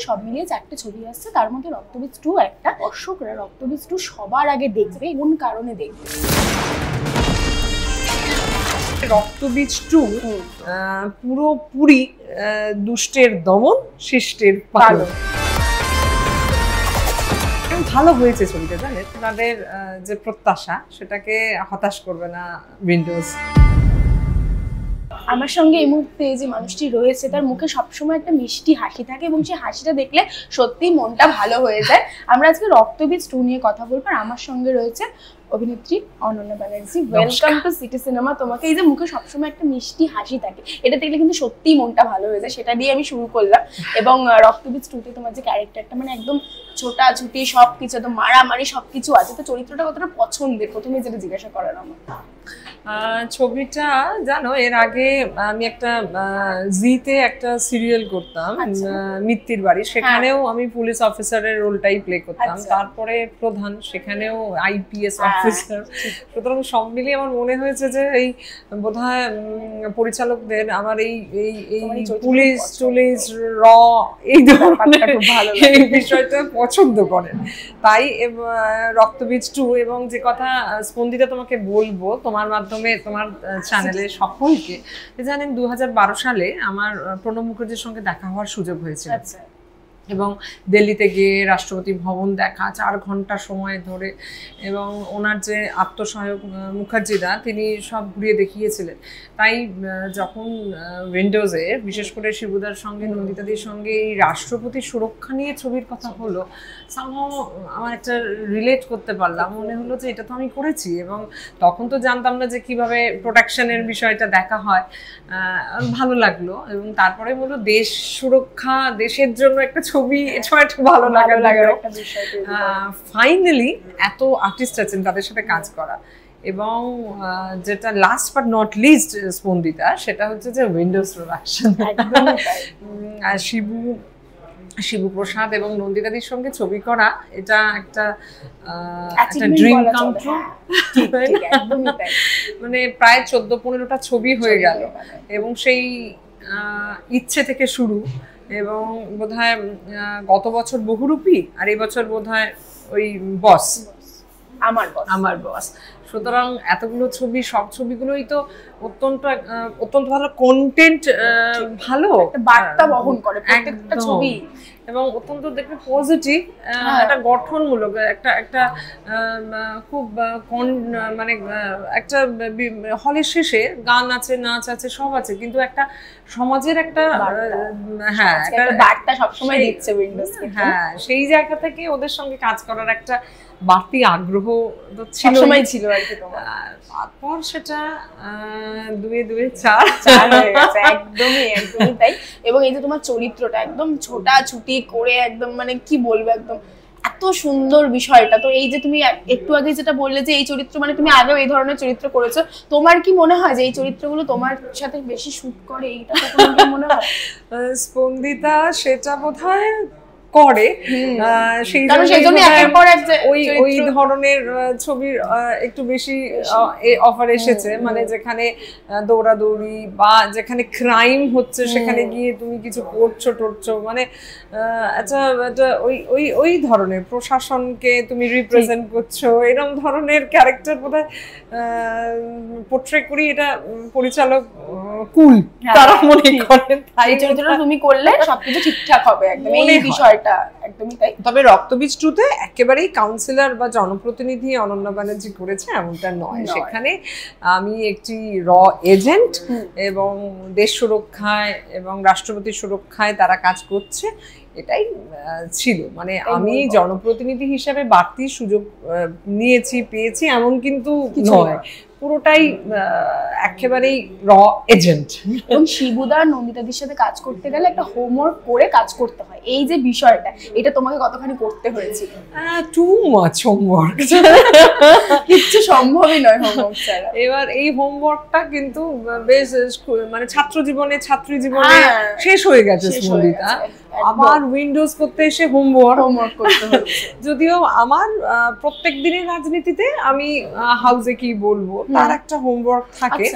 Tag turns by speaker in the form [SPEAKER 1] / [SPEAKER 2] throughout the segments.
[SPEAKER 1] সব মিলিয়ে 4টে ছবি আসছে, তার মধ্যে রক্তবীজ 2 একটা। দর্শকরা রক্তবীজ 2 সবার আগে দেখবে, কোন কারণে দেখবে?
[SPEAKER 2] রক্তবীজ 2 পুরোপুরি দুষ্টের দমন, শিষ্টের পালন। ভালো হয়েছে ছবিটা, জানেন, তাদের যে প্রত্যাশা সেটাকে হতাশ করবে না উইন্ডোজ।
[SPEAKER 1] আমার সঙ্গে এই মুহূর্তে যে মানুষটি রয়েছে তার মুখে সবসময় একটা মিষ্টি হাসি থাকে এবং সেই হাসিটা দেখলে সত্যি মনটা ভালো হয়ে যায়। আমরা আজকে রক্তবীজ 2 নিয়ে কথা বলবো, আর আমার সঙ্গে রয়েছে অভিনেত্রী Ananya Banerjee. Welcome to city cinema. তোমাকে এই যে মুখে সবসময় একটা মিষ্টি হাসি থাকে, এটা দেখলে কিন্তু সত্যিই মনটা ভালো হয়ে যায়, সেটা দিয়ে আমি শুরু করলাম। এবং রক্তবীজ 2 তে তোমার যে ক্যারেক্টারটা, মানে একদম ছোটাছুটি সবকিছু, একদম মারামারি সবকিছু আছে, তো চরিত্রটা কতটা পছন্দের, প্রথমে যেটা জিজ্ঞাসা করার আমার।
[SPEAKER 2] ছবিটা জানো, এর আগে আমি একটা জিতে একটা সিরিয়াল করতাম, মিত্তির বাড়ি, সেখানেও আমি পুলিশ অফিসারের রোলটাই প্লে করতাম। তারপরে প্রধান, সেখানেও আইপিএস অফিসার। সুতরাং সব মিলিয়ে আমার মনে হয়েছে যে এই বোধহয় পরিচালকদের আমার এই পুলিশ টুলিশ র এই ধরনের এই বিষয়টা পছন্দ করেন, তাই রক্তবীজ 2। এবং যে কথা স্পন্দিতা তোমাকে বলবো তোমার মাধ্যমে, তোমার চ্যানেলে সকলকে, জানেন 2012 সালে আমার প্রণব মুখার্জির সঙ্গে দেখা হওয়ার সুযোগ হয়েছিল। এবং দিল্লিতে গিয়ে রাষ্ট্রপতি ভবন দেখা 4 ঘন্টা সময় ধরে, এবং ওনার যে আত্মসহায়ক মুখার্জিদা, তিনি সব ঘুরিয়ে দেখিয়েছিলেন। তাই যখন উইন্ডোজে বিশেষ করে শিবুদার সঙ্গে, নন্দিতাদির সঙ্গে এই রাষ্ট্রপতি সুরক্ষা নিয়ে ছবির কথা হলো, সামহাও আমার একটা রিলেট করতে পারলাম, মনে হলো যে এটা তো আমি করেছি। এবং তখন তো জানতাম না যে কিভাবে প্রোটেকশনের বিষয়টা দেখা হয়, ভালো লাগলো। এবং তারপরে বললো দেশ সুরক্ষা, দেশের জন্য একটা ছবি, এটা একটা ভালো লাগার একটা বিষয়। ফাইনালি এত আর্টিস্ট আছেন, তাদের সাথে কাজ করা। এবং যেটা last but not list Spandita, সেটা হচ্ছে যে উইন্ডোজ প্রোডাকশন। শিবু প্রসাদ এবং নন্দিতাদির সঙ্গে ছবি করা, এটা একটা ড্রিম কাম ট্রু। মানে প্রায় 14-15টা ছবি হয়ে গেল, এবং সেই ইচ্ছে থেকে শুরু। এবং বোধহয় গত বছর বহুরূপী, আর এই বছর বোধহয় ওই বস, আমার বস। সুতরাং এতগুলো ছবি, সব ছবিগুলোই তো অত্যন্ত ভালো কন্টেন্ট, ভালো
[SPEAKER 1] বার্তা বহন করে প্রত্যেকটা ছবি,
[SPEAKER 2] এবং অত্যন্ত দেখবে পজিটিভ, একটা গঠনমূলক, একটা খুব মানে একটা হলের শেষে গান আছে, নাচ আছে, সব আছে, কিন্তু একটা সমাজের একটা
[SPEAKER 1] একটা বার্তা সবসময় দিচ্ছে উইন্ডোজ।
[SPEAKER 2] হ্যাঁ, সেই জায়গা থেকে ওদের সঙ্গে কাজ করার একটা বাড়তি আগ্রহ ছিল
[SPEAKER 1] আর কি।
[SPEAKER 2] তারপর সেটা 2-2 4
[SPEAKER 1] হয়ে গেছে। একদমই তাই। এবং এই যে তোমার চরিত্রটা একদম ছোটাছুটি করে, একদম মানে কি বলবো, একদম এত সুন্দর বিষয়টা। তো এই যে তুমি একটু আগে যেটা বললে যে এই চরিত্র, মানে তুমি আগেও এই ধরনের চরিত্র করেছো, তোমার কি মনে হয় যে এই চরিত্রগুলো তোমার সাথে বেশি শুট করে? এইটা তোমার কি মনে হয়?
[SPEAKER 2] স্পন্দিতা সেটা বোধহয় করে, সেই জন্য ওই ধরনের ছবির একটু বেশি অফার এসেছে। মানে যেখানে দৌড়াদৌড়ি বা যেখানে ক্রাইম হচ্ছে, সেখানে গিয়ে তুমি কিছু টরছো, মানে আচ্ছা, ওই ধরনের প্রশাসনকে তুমি রিপ্রেজেন্ট করছো, এরকম ধরনের ক্যারেক্টার বোধহয় পোট্রে করি। এটা পরিচালক কুল, তারা মনে করেন
[SPEAKER 1] তাই চরিত্রটা তুমি করলে সবকিছু ঠিকঠাক হবে, একদম এই বিষয়টা একদমই তাই।
[SPEAKER 2] তবে রক্তবীজ 2 তে একেবারেই কাউন্সিলর বা জনপ্রতিনিধি অনন্যা ব্যানার্জি করেছে এমনটা নয়। সেখানে আমি একটি র এজেন্ট, এবং দেশ সুরক্ষায় এবং রাষ্ট্রপতি সুরক্ষায় তারা কাজ করছে, এটাই ছিল। মানে আমি জনপ্রতিনিধি হিসেবে বাড়তি সুযোগ পেয়েছি এমন কিন্তু নয়, পুরোটাই একেবারেই র এজেন্ট।
[SPEAKER 1] এবং শিবুদা আর নন্দিতাদির সাথে কাজ করতে গেলে একটা হোমওয়ার্ক করে কাজ করতে হয়, এই যে বিষয়টা, এটা তোমাকে কতখানি করতে হয়েছে?
[SPEAKER 2] টু মাচ হোমওয়ার্ক,
[SPEAKER 1] কিচ্ছু সম্ভবই নয় হোমওয়ার্ক ছাড়া।
[SPEAKER 2] এবার এই হোমওয়ার্কটা কিন্তু বেশ মানে ছাত্রী জীবনে শেষ হয়ে গেছে স্পন্দিতা। আবার উইন্ডোজ করতে এসে হোমওয়ার্ক করতে হচ্ছে। যদিও আমার প্রত্যেক দিনের রাজনীতিতে আমি হাউসে কি বলবো তার একটা হোমওয়ার্ক থাকে।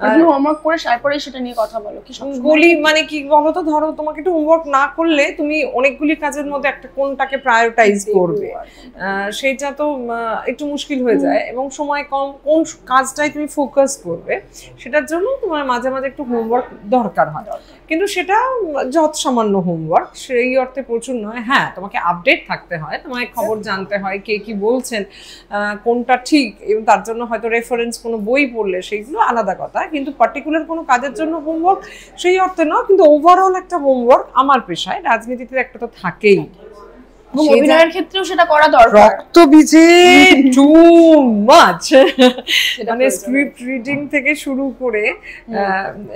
[SPEAKER 1] তুমি হোমওয়ার্ক করে তারপরে সেটা নিয়ে কথা বলো কি?
[SPEAKER 2] বলি মানে কি বলো তো, ধরো তোমাকে একটু হোমওয়ার্ক না করলে তুমি অনেকগুলি কাজের মধ্যে একটা কোনটাকে প্রায়োরিটাইজ করবে, সেটা তো একটু মুশকিল হয়ে যায়, এবং সময় কম, কোন কাজটাই তুমি ফোকাস করবে সেটার জন্য তোমার মাঝে মাঝে একটু হোমওয়ার্ক দরকার হয়, কিন্তু সেটা যত সামান্য হোমওয়ার্ক, সেই অর্থে প্রচুর নয়। হ্যাঁ, তোমাকে আপডেট থাকতে হয়, তোমাকে খবর জানতে হয় কে কি বলছেন, কোনটা ঠিক, এবং তার জন্য হয়তো রেফারেন্স কোনো বই পড়লে সেইগুলো আলাদা কথা, কিন্তু পার্টিকুলার কোনো কাজের জন্য হোমওয়ার্ক সেই অর্থে নয়। কিন্তু ওভারঅল একটা হোমওয়ার্ক আমার পেশায়, রাজনীতিতে একটা তো থাকেই,
[SPEAKER 1] অভিনয়ের ক্ষেত্রেও সেটা করা দরকার।
[SPEAKER 2] রক্তবীজে টু মাচ, মানে স্ক্রিপ্ট রিডিং থেকে শুরু করে,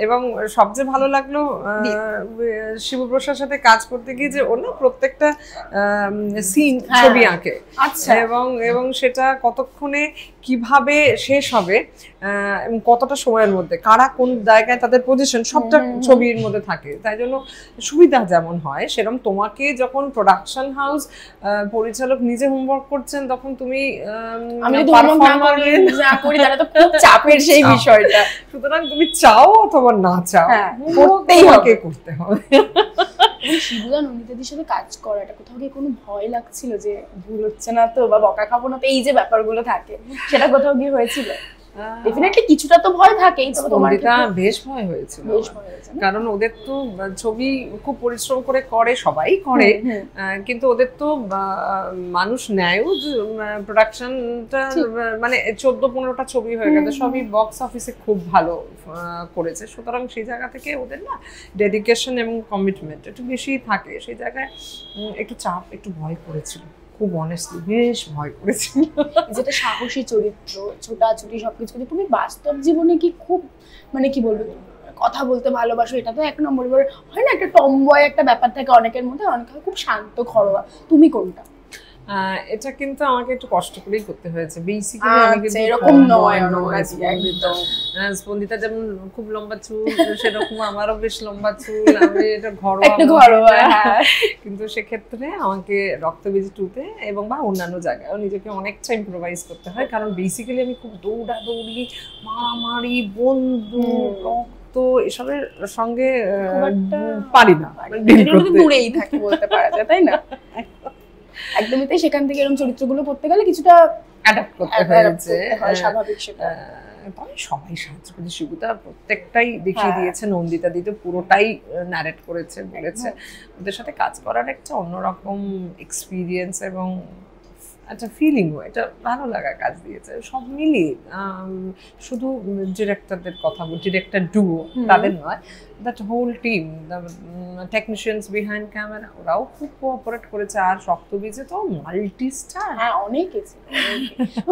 [SPEAKER 2] এবং সবচেয়ে ভালো লাগলো শিবপ্রসাদের সাথে কাজ করতে গিয়ে যে ওর না প্রত্যেকটা সিন ছবি আঁকে, এবং সেটা কতক্ষণে কিভাবে শেষ হবে এবং কতটা সময়ের মধ্যে কারা কোন জায়গায় তাদের পজিশন সবটা ছবির মধ্যে থাকে। তাই জন্য সুবিধা যেমন হয় সেরকম তোমাকে যখন প্রোডাকশন হাউস পরিচালক নিজে হোমওয়ার্ক করছেন তখন তুমি
[SPEAKER 1] চাপের সেই বিষয়টা,
[SPEAKER 2] সুতরাং তুমি চাও অথবা না চাও করতে হবে।
[SPEAKER 1] শিবুদা নন্দিতাদির সাথে কাজ করাটা কোথাও গিয়ে কোনো ভয় লাগছিল যে ভুল হচ্ছে না তো, বা বকা খাবো না তো, এই যে ব্যাপারগুলো থাকে সেটা কোথাও গিয়ে হয়েছিল? ডেফিনেটলি কিছুটা তো ভয় থাকেই, তবে তোমার
[SPEAKER 2] বেশ ভয় হয়েছিল, কারণ ওদের তো ছবি খুব পরিশ্রম করে সবাই করে, কিন্তু ওদের তো মানুষ নেয়ও, প্রোডাকশনটা মানে 14-15টা ছবি হয়ে গেছে, সবই বক্স অফিসে খুব ভালো করেছে, সুতরাং সেই জায়গা থেকে ওদের না ডেডিকেশন এবং কমিটমেন্ট একটু বেশি থাকে, সেই জায়গায় একটু চাপ, একটু ভয় করেছিল, খুব অনেস্টলি বেশ ভয় করেছিল।
[SPEAKER 1] যেটা সাহসী চরিত্র, ছোটাছুটি সবকিছু, তুমি বাস্তব জীবনে কি খুব মানে কি বলবো কথা বলতে ভালোবাসো, এটা তো এক নম্বর, হয় না একটা টমবয় একটা ব্যাপার থাকে অনেকের মধ্যে, অনেকে খুব শান্ত ঘরোয়া, তুমি কোনটা?
[SPEAKER 2] এটা কিন্তু আমাকে একটু কষ্ট করেই করতে হয়েছে, বেসিক্যালি আমি কিন্তু
[SPEAKER 1] এরকম নয়,
[SPEAKER 2] স্পন্দিতা যেমন খুব লম্বা চুল সেরকম আমারও বেশ লম্বা চুল, আমি এটা ঘরোয়া, কিন্তু সেক্ষেত্রে আমাকে রক্তবীজ 2-তে এবং বা অন্যান্য জায়গায়ও নিজেকে অনেকটা ইম্প্রোভাইজ করতে হয়, কারণ বেসিক্যালি আমি খুব দৌড়াদৌড়ি, মারামারি, বন্দুক তো এসবের সঙ্গে পারি না,
[SPEAKER 1] দূরেই থাকি বলতে পারা যায়, তাই না? একদমই তাই, সেখান থেকে এরকম চরিত্রগুলো করতে গেলে কিছুটা
[SPEAKER 2] অ্যাডাপ্ট করতে হয়েছে,
[SPEAKER 1] স্বাভাবিক সেটা।
[SPEAKER 2] তবে সবাই সাহায্য করেছে, শিবুদা প্রত্যেকটাই দেখিয়ে দিয়েছে, নন্দিতা দি তো পুরোটাই ন্যারেট করেছে, বলেছে, ওদের সাথে কাজ করার একটা অন্যরকম এক্সপিরিয়েন্স এবং একটা ফিলিংও, এটা ভালো লাগা কাজ দিয়েছে, সব মিলিয়ে শুধু ডিরেক্টরদের কথা বল, ডিরেক্টর ডুও তাদের নয়, that whole team, technicians behind camera, ওরাও খুব কোঅপারেট করেছে, আর রক্তবীজে তো মাল্টি স্টার,
[SPEAKER 1] অনেকে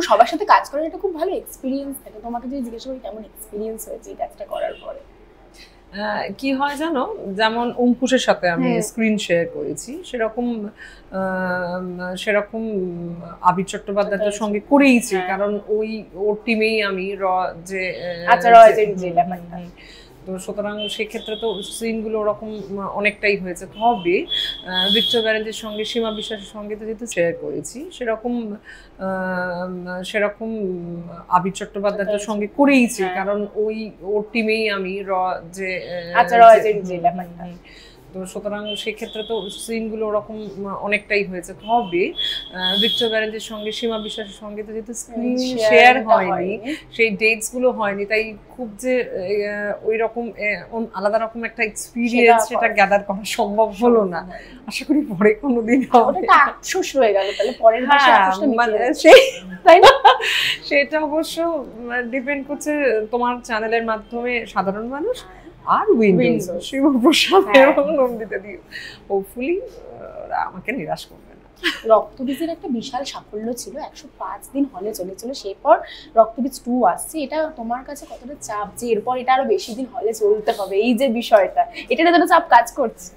[SPEAKER 1] সবার সাথে কাজ করার এটা খুব ভালো এক্সপিরিয়েন্স থাকে। তোমাকে যদি জিজ্ঞেস করি কেমন এক্সপিরিয়েন্স হয়েছে এই কাজটা করার পরে?
[SPEAKER 2] কি হয় জানো, যেমন অঙ্কুশের সাথে আমি স্ক্রিন শেয়ার করেছি, সেরকম আবির চট্টোপাধ্যায়ের সঙ্গে করেইছি, কারণ ওর টিমেই আমি তো, সুতরাং সেক্ষেত্রে তো সিনগুলো ওরকম অনেকটাই হয়েছে। তবে ভিক্টর ব্যানার্জির সঙ্গে, সীমা বিশ্বাসের সঙ্গে তো যেহেতু শেয়ার করেছি, সেরকম আবির চট্টোপাধ্যায়ের সঙ্গে করেইছি, কারণ ওর টিমেই আমি তো, সুতরাং সেক্ষেত্রে তো সিনগুলো ওরকম অনেকটাই হয়েছে। তবে ভিক্টর ব্যানার্জির সঙ্গে, সীমা বিশ্বাসের সঙ্গে তো যেহেতু স্ক্রিন শেয়ার হয়নি, সেই ডেটস গুলো হয়নি, তাই খুব যে ওই রকম আলাদা রকম একটা এক্সপিরিয়েন্স সেটা গ্যাদার করা সম্ভব হলো না। আশা করি পরে কোনোদিন হবে।
[SPEAKER 1] আফসোস হয়ে গেল তাহলে পরের মাসে
[SPEAKER 2] তাই না? সেটা অবশ্য ডিপেন্ড করছে তোমার চ্যানেলের মাধ্যমে সাধারণ মানুষ আর উইন্ডোজ, শিবপ্রসাদ এবং নন্দিতা দি হোপফুলি আমাকে নিরাশ করবে না।
[SPEAKER 1] রক্তবীজের একটা বিশাল সাফল্য ছিল, 105 দিন হলে চলেছিল, সেরপর রক্তবীজ 2 আসছে, এটা তোমার কাছে কতটা চাপ যে এরপর এটা আরো বেশি দিন হলে চলতে হবে, এই যে বিষয়টা, এটা তো চাপ কাজ করছে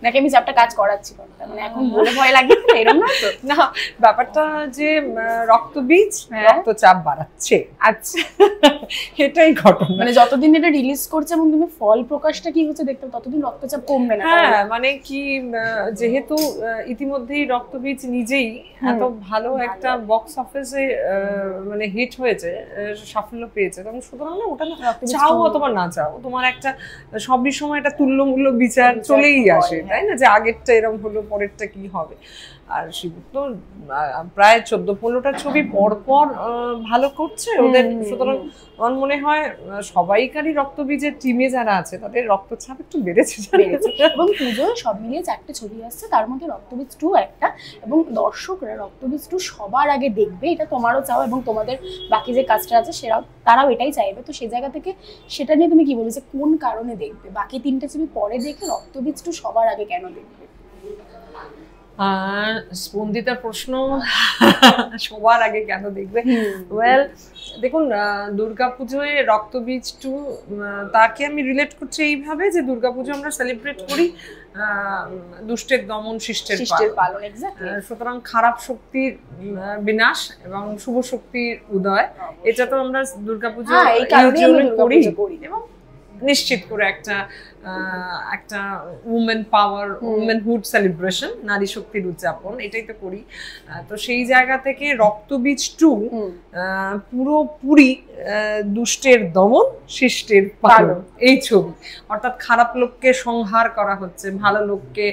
[SPEAKER 1] নাকি আমি চাপটা কাজ করাচ্ছি, মানে এখন বলে ভয় লাগে এরকম না তো?
[SPEAKER 2] না, ব্যাপারটা যে রক্তবীজ রক্তচাপ বাড়াচ্ছে, আচ্ছা এটাই ঘটনা,
[SPEAKER 1] মানে যতদিন এটা রিলিজ করছে এবং তুমি ফল প্রকাশটা কি হচ্ছে দেখতে ততদিন রক্তচাপ কমবে না।
[SPEAKER 2] হ্যাঁ, মানে কি, যেহেতু ইতিমধ্যেই রক্তবীজ নিজেই এত ভালো একটা বক্স অফিসে মানে হিট হয়েছে, সাফল্য পেয়েছে, তখন সুতরাং না ওটা চাও অথবা না চাও, তোমার একটা সবই সময় একটা তুল্যমূল্য বিচার চলেই আসে, তাই না, যে আগেরটা এরকম হলো পরেরটা কি হবে। আর শিবু তো প্রায় 14-15টা ছবি পর পর ভালো করছে ওদের, সুতরাং আমার মনে হয় সবাইকারই রক্তবীজের টিমে যারা আছে তাদের রক্তচাপ একটু বেড়েছে।
[SPEAKER 1] এবং পুজোয় সব মিলিয়ে 4টে ছবি আসছে, তার মধ্যে রক্তবীজ 2 একটা, এবং দর্শকরা রক্তবীজ 2 সবার আগে দেখবে, এটা তোমারও চাও এবং তোমাদের বাকি যে কাজটা আছে তারাও এটাই চাইবে। তো সেই জায়গা থেকে সেটা নিয়ে তুমি কি বলবে, যে কোন কারণে দেখবে, বাকি 3টে ছবি পরে দেখে রক্তবীজ 2 সবার আগে কেন দেখবে?
[SPEAKER 2] স্পন্দিতার প্রশ্ন, সবার আগে কেন দেখবে? ওয়েল, দেখুন, দুর্গাপুজোয় রক্তবীজ 2 তাকে আমি রিলেট করছি এইভাবে যে দুর্গাপুজো আমরা সেলিব্রেট করি দুষ্টের দমন শিষ্টের পালন, সুতরাং খারাপ শক্তির বিনাশ এবং শুভ শক্তির উদয়, এটা তো আমরা দুর্গাপুজো করি এবং নিশ্চিত করে একটা উমেন পাওয়ার, উমেনহুড সেলিব্রেশন, নারী শক্তির উদযাপন, এটাই তো করি। তো সেই জায়গা থেকে রক্তবীজ 2 পুরোপুরি দুষ্টের দমন শিষ্টের পালন এই ছবি, অর্থাৎ খারাপ লোককে সংহার করা হচ্ছে, ভালো লোককে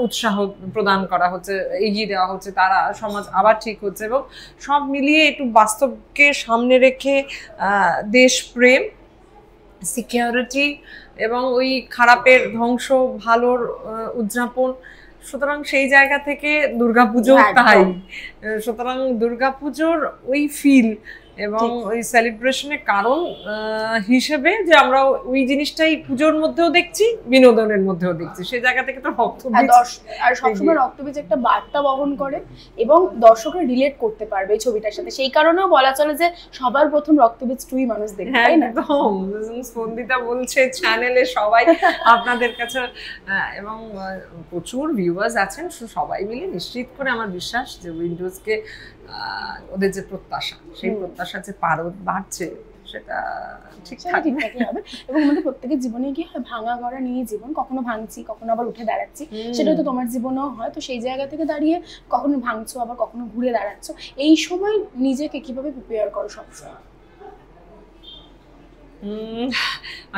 [SPEAKER 2] উৎসাহ প্রদান করা হচ্ছে, এগিয়ে দেওয়া হচ্ছে, তারা সমাজ আবার ঠিক হচ্ছে, এবং সব মিলিয়ে একটু বাস্তবকে সামনে রেখে দেশপ্রেম, সিকিউরিটি এবং ওই খারাপের ধ্বংস, ভালোর উদযাপন। সুতরাং সেই জায়গা থেকে দুর্গাপুজো তাই, সুতরাং দুর্গাপুজোর ওই ফিল এবং ওই সেলিব্রেশনের কারণ হিসেবে যে আমরা ওই জিনিসটাই পুজোর মধ্যেও দেখছি, বিনোদনের মধ্যেও দেখছি, সেই জায়গা থেকে তো রক্তবীজ,
[SPEAKER 1] আর সবসময় রক্তবীজ একটা বার্তা বহন করে এবং দর্শকরা রিলেট করতে পারবে এই ছবিটার সাথে, সেই কারণেও বলা চলে যে সবার প্রথম রক্তবীজ 2 মানুষ দেখবে, তাই না?
[SPEAKER 2] একদম, স্পন্দিতা বলছে চ্যানেলে সবাই আপনাদের কাছে, এবং প্রচুর ভিউয়ার্স আছেন, সবাই মিলে নিশ্চিত করে আমার বিশ্বাস যে উইন্ডোজকে ওদের যে প্রত্যাশা, সেই প্রত্যাশা যে পারদ বাড়ছে সেটা ঠিকঠাকই
[SPEAKER 1] হবে। এবং আমাদের প্রত্যেকের জীবনে কি হয়, ভাঙা গড়া নিয়ে জীবন, কখনো ভাঙছি কখনো আবার উঠে দাঁড়াচ্ছি, সেটা তো তোমার জীবনেও হয়। তো সেই জায়গা থেকে দাঁড়িয়ে কখনো ভাঙছো আবার কখনো ঘুরে দাঁড়াচ্ছো, এই সময় নিজেকে কিভাবে প্রিপেয়ার করো সবসময়?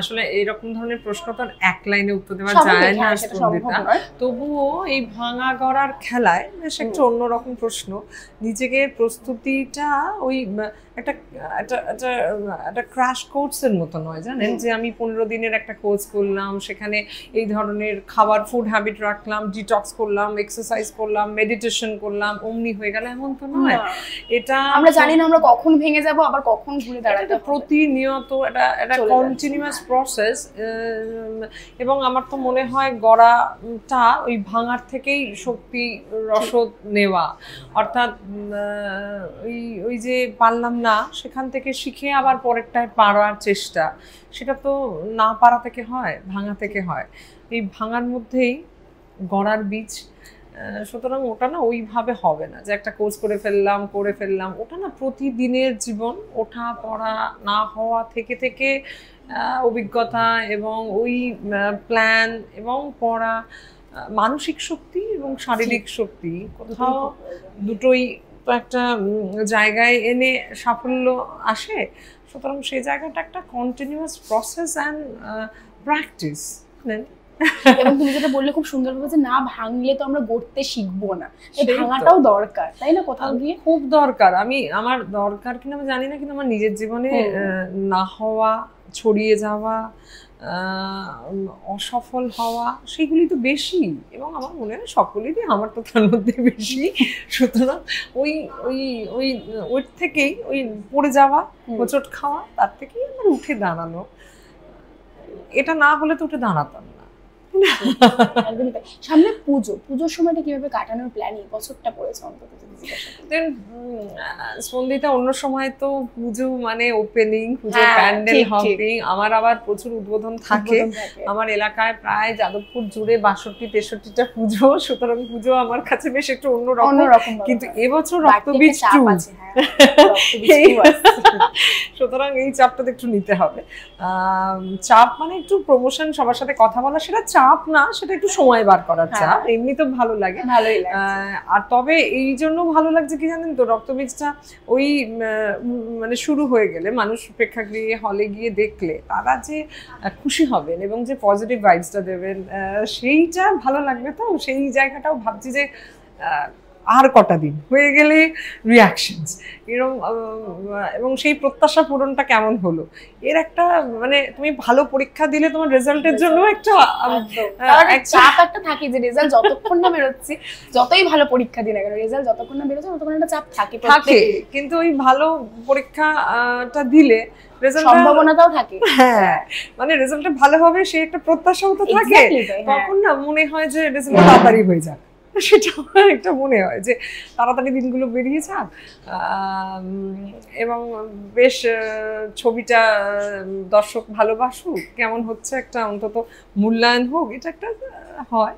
[SPEAKER 2] আসলে এইরকম ধরনের প্রশ্ন তো এক লাইনে উত্তর দেওয়া যায় না স্পন্দিতা, তবুও এই ভাঙা গড়ার খেলায় বেশ একটা অন্যরকম প্রশ্ন। নিজেকে প্রস্তুতিটা ওই একটা ক্র্যাশ কোর্সের মতো নয়, জানেন, যে আমি 15 দিনের একটা কোর্স করলাম, সেখানে এই ধরনের খাবার ফুড হ্যাবিট রাখলাম, ডিটক্স করলাম, এক্সারসাইজ করলাম, মেডিটেশন করলাম, অমনি হয়ে গেল, এমন তো নয়। এটা আমরা জানি না আমরা কখন ভেঙে যাব আবার কখন ঘুরে দাঁড়াতে, প্রতিনিয়ত এটা কন্টিনিউয়াস প্রসেস। এবং আমার তো মনে হয় গড়াটা ওই ভাঙার থেকেই শক্তি রসদ নেওয়া, অর্থাৎ ওই যে পারলাম না সেখান থেকে শিখে আবার পরেরটায় পারার চেষ্টা, সেটা তো না পারা থেকে হয়, ভাঙা থেকে হয়, এই ভাঙার মধ্যেই গড়ার বীজ। সুতরাং ওটা না ওইভাবে হবে না যে একটা কোর্স করে ফেললাম, ওটা না প্রতিদিনের জীবন, ওঠা পড়া না হওয়া থেকে থেকে অভিজ্ঞতা এবং ওই প্ল্যান এবং পড়া, মানসিক শক্তি এবং শারীরিক শক্তি কোথাও দুটোই তো একটা জায়গায় এনে সাফল্য আসে। সুতরাং সেই জায়গাটা একটা কন্টিনিউয়াস প্রসেস অ্যান্ড প্র্যাকটিস।
[SPEAKER 1] এবং তুমি যেটা বললে খুব সুন্দরভাবে, যে না ভাঙলে তো আমরা গড়তে শিখবো না, ভাঙাটাও দরকার, তাই না? কোথাও গিয়ে খুব দরকার। আমার দরকার কিনা আমি জানি না, কিন্তু আমার নিজের জীবনে না হওয়া, ছড়িয়ে যাওয়া, অসফল হওয়া, সেগুলি তো বেশি, এবং আমার মনে হয় সকলেরই, আমার তো তার মধ্যে বেশি। সুতরাং ওই থেকেই ওই পড়ে যাওয়া, হোঁচট খাওয়া, তার থেকেই আমার উঠে দাঁড়ানো, এটা না হলে তো উঠে দাঁড়াতাম না। সামনে পুজোর সময়টা কিভাবে কাটানোর প্ল্যানিং, বছরটা পড়েছে অন্তত স্পন্দিতা? অন্য সময় তো পুজো মানে ওপেনিং, পুজো প্যান্ডেল হপিং, আমার আবার প্রচুর উদ্বোধন থাকে। আমার এলাকায় প্রায় যাদবপুর জুড়ে 62-63টা পুজো, সুতরাং পুজো আমার কাছে বেশ একটু অন্যরকম। কিন্তু এবছর রক্তবীজ 2, সুতরাং এই চাপটা একটু নিতে হবে। চাপ মানে একটু প্রমোশন, সবার সাথে কথা বলা, সেটা চাপ
[SPEAKER 2] চাপ না, সেটা একটু সময় বার করার চাপ, এমনি তো ভালো লাগে।
[SPEAKER 1] ভালোই লাগে।
[SPEAKER 2] আর তবে এই জন্য ভালো লাগছে কি জানেন তো, রক্তবীজটা ওই মানে শুরু হয়ে গেলে মানুষ প্রেক্ষাগৃহে হলে গিয়ে দেখলে তারা যে খুশি হবেন এবং যে পজিটিভ ভাইবসটা দেবেন সেইটা ভালো লাগবে। তো সেই জায়গাটাও ভাবছি যে আর কটা দিন হয়ে গেলে রিয়াকশনস এরকম, এবং সেই প্রত্যাশা পূরণটা কেমন হলো, এর একটা মানে তুমি ভালো পরীক্ষা দিলে তোমার রেজাল্টের জন্য একটা
[SPEAKER 1] চাপ একটা থাকে যে রেজাল্ট যতক্ষণ না বেরোচ্ছে, যতই ভালো পরীক্ষা দিই না কেন রেজাল্ট যতক্ষণ না বেরোচ্ছে ততক্ষণ একটা চাপ থাকে।
[SPEAKER 2] কিন্তু ওই ভালো পরীক্ষাটা দিলে
[SPEAKER 1] সম্ভাবনাটাও থাকে,
[SPEAKER 2] হ্যাঁ মানে রেজাল্টটা ভালো হবে সেই একটা প্রত্যাশাও তো থাকে। তখন না মনে হয় যে রেজাল্ট তাড়াতাড়ি হয়ে যাক, সেটা একটা মনে হয় যে তাড়াতাড়ি দিনগুলো বেরিয়ে যাক এবং বেশ ছবিটা দর্শক ভালোবাসুক, কেমন হচ্ছে একটা অন্তত মূল্যায়ন হোক, এটা একটা হয়।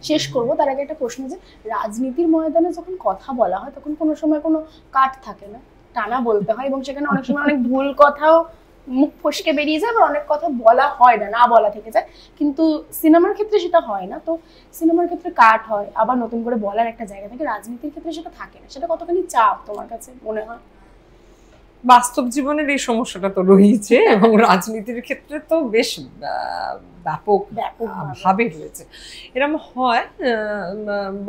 [SPEAKER 1] শেষ করবো তার আগে একটা প্রশ্ন, যে রাজনীতির ময়দানে যখন কথা বলা হয় তখন কোনো সময় কোনো কাট থাকে না, টানা বলতে হয় এবং সেখানে অনেক সময় অনেক ভুল কথাও মুখ ফসকে বেরিয়ে যায়, আবার অনেক কথা বলা হয় না, না বলা থেকে যায়। কিন্তু সিনেমার ক্ষেত্রে সেটা হয় না। তো সিনেমার ক্ষেত্রে কাট হয়, আবার নতুন করে বলার একটা জায়গা থাকে, রাজনীতির ক্ষেত্রে সেটা থাকে না। সেটা কতখানি চাপ তোমার কাছে মনে হয়?
[SPEAKER 2] বাস্তব জীবনের এই সমস্যাটা তো রয়েছে এবং রাজনীতির ক্ষেত্রে তো বেশ ব্যাপক ভাবে রয়েছে। এরকম হয়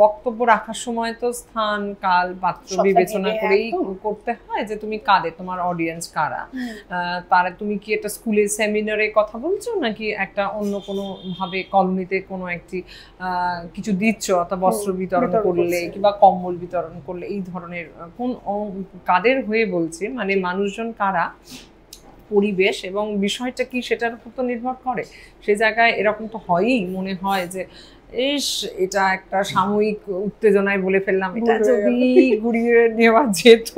[SPEAKER 2] বক্তব্য রাখার সময় তো স্থান কাল পাত্র বিবেচনা করেই করতে হয় যে তুমি কাদের, তোমার অডিয়েন্স কারা, তারা তুমি কি একটা স্কুলে সেমিনারে কথা বলছো নাকি একটা অন্য কোনো ভাবে কলোনিতে কোনো একটি কিছু দিচ্ছ, অথবা বস্ত্র বিতরণ করলে কিংবা কম্বল বিতরণ করলে, এই ধরনের কোন কাদের হয়ে বলছি, মানে মানুষজন কারা, পরিবেশ এবং বিষয়টা কি সেটার উপর তো নির্ভর করে। সে জায়গায় এরকম তো হয়ই, মনে হয় যে এটা একটা সাময়িক উত্তেজনায় বলে ফেললাম, এটা যদি ঘুরিয়ে নেওয়া যেত,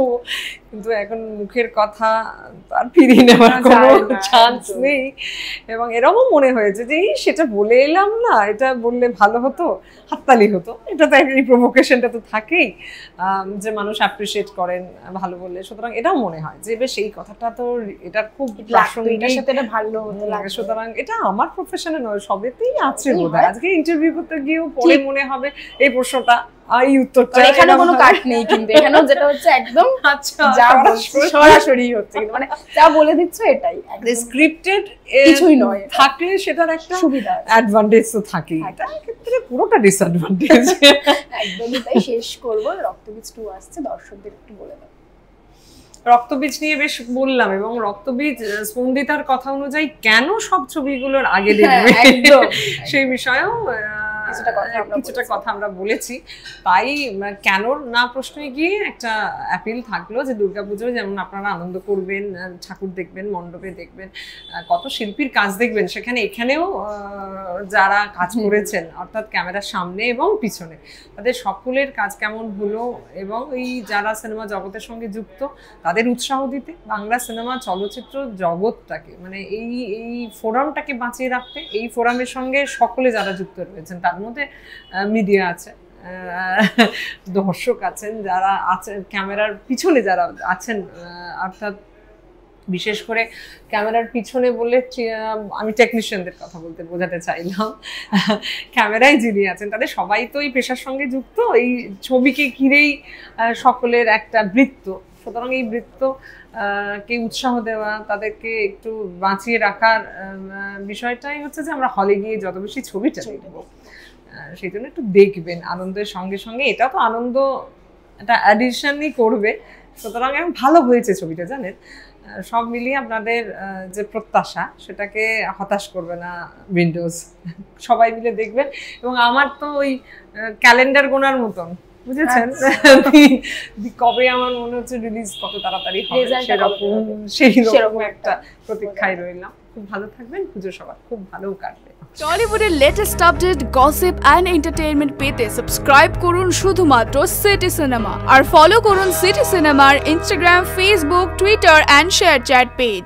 [SPEAKER 2] কিন্তু এখন মুখের কথা আর ফিরিয়ে নেওয়ার কোনো চান্স নেই। এবং এরকম মনে হয়েছে যে সেটা বলে এলাম না, এটা বললে ভালো হতো, হাততালি হতো, এটা তো এই প্রভোকেশনটা তো থাকেই যে মানুষ অ্যাপ্রিসিয়েট করেন ভালো বললে। সুতরাং এটাও মনে হয় যে বেশ এই কথাটা তো এটা খুব প্রাসঙ্গিক, সুতরাং এটা আমার প্রফেশনে নয়, সবেতেই আছে বোধহয়। আজকে ইন্টারভিউ করতে গিয়েও পরে মনে হবে এই প্রশ্নটা, এই উত্তরটা,
[SPEAKER 1] এখানে কোনো কাট নেই, কিন্তু এখানেও যেটা হচ্ছে একদম যা সরাসরি হচ্ছে, মানে যা বলে দিচ্ছ এটাই
[SPEAKER 2] স্ক্রিপ্টেড
[SPEAKER 1] কিছুই নয়,
[SPEAKER 2] থাকলে সেটার একটা সুবিধা অ্যাডভান্টেজ তো থাকেই, এটা ক্ষেত্রে পুরোটা ডিসঅ্যাডভান্টেজ।
[SPEAKER 1] একদমই তাই। শেষ করব, রক্তবীজ 2 আসছে, দর্শকদের একটু বলে দাও।
[SPEAKER 2] রক্তবীজ নিয়ে বেশ বললাম, এবং রক্তবীজ স্পন্দিতার কথা অনুযায়ী কেন সব ছবিগুলোর আগে দেখবে সেই বিষয়েও কিছুটা কথা আমরা বলেছি। তাই কেন না প্রশ্নে গিয়ে একটা অ্যাপিল থাকলো যে দুর্গাপুজোয় যেমন আপনারা আনন্দ করবেন, ঠাকুর দেখবেন, মণ্ডপে দেখবেন, কত শিল্পীর কাজ দেখবেন, সেখানে এখানেও যারা কাজ করেছেন অর্থাৎ ক্যামেরার সামনে এবং পিছনে, তাদের সকলের কাজ কেমন হলো, এবং এই যারা সিনেমা জগতের সঙ্গে যুক্ত তাদের উৎসাহ দিতে, বাংলা সিনেমা চলচ্চিত্র জগৎটাকে মানে এই ফোরামটাকে বাঁচিয়ে রাখতে, এই ফোরামের সঙ্গে সকলে যারা যুক্ত রয়েছেন, তার মধ্যে মিডিয়া আছে, দর্শক আছেন, যারা আছেন ক্যামেরার পিছনে যারা আছেন, অর্থাৎ বিশেষ করে ক্যামেরার পিছনে বলে আমি টেকনিশিয়ানদের কথা বলতে বোঝাতে চাইলাম, ক্যামেরায় যিনি আছেন তাদের সবাই তো এই পেশার সঙ্গে যুক্ত, এই ছবিকে ঘিরেই সকলের একটা বৃত্ত। সুতরাং এই বৃত্ত কে উৎসাহ দেওয়া, তাদেরকে একটু বাঁচিয়ে রাখার বিষয়টাই হচ্ছে যে আমরা হলে গিয়ে যত বেশি ছবিটা দেখব, সেই জন্য একটু দেখবেন আনন্দের সঙ্গে সঙ্গে, এটা তো আনন্দ একটা অ্যাডিশনই করবে। সুতরাং ভালো হয়েছে ছবিটা, জানেন, সব মিলিয়ে আপনাদের যে প্রত্যাশা সেটাকে হতাশ করবে না উইন্ডোজ, সবাই মিলে দেখবেন। এবং আমার তো ওই ক্যালেন্ডার গোনার মতন, বুঝেছেন, কবে আমার মনে হচ্ছে রিলিজ কত তাড়াতাড়ি হবে, সেরকম একটা প্রতীক্ষায় রইলাম। খুব ভালো থাকবেন, পুজো সবার খুব ভালো কাটবে।
[SPEAKER 3] টলিউডের latest update, gossip and entertainment পেতে সাবস্ক্রাইব করুন শুধুমাত্র সিটি সিনেমা, আর ফলো করুন সিটি সিনেমার Instagram, Facebook, Twitter and ShareChat page.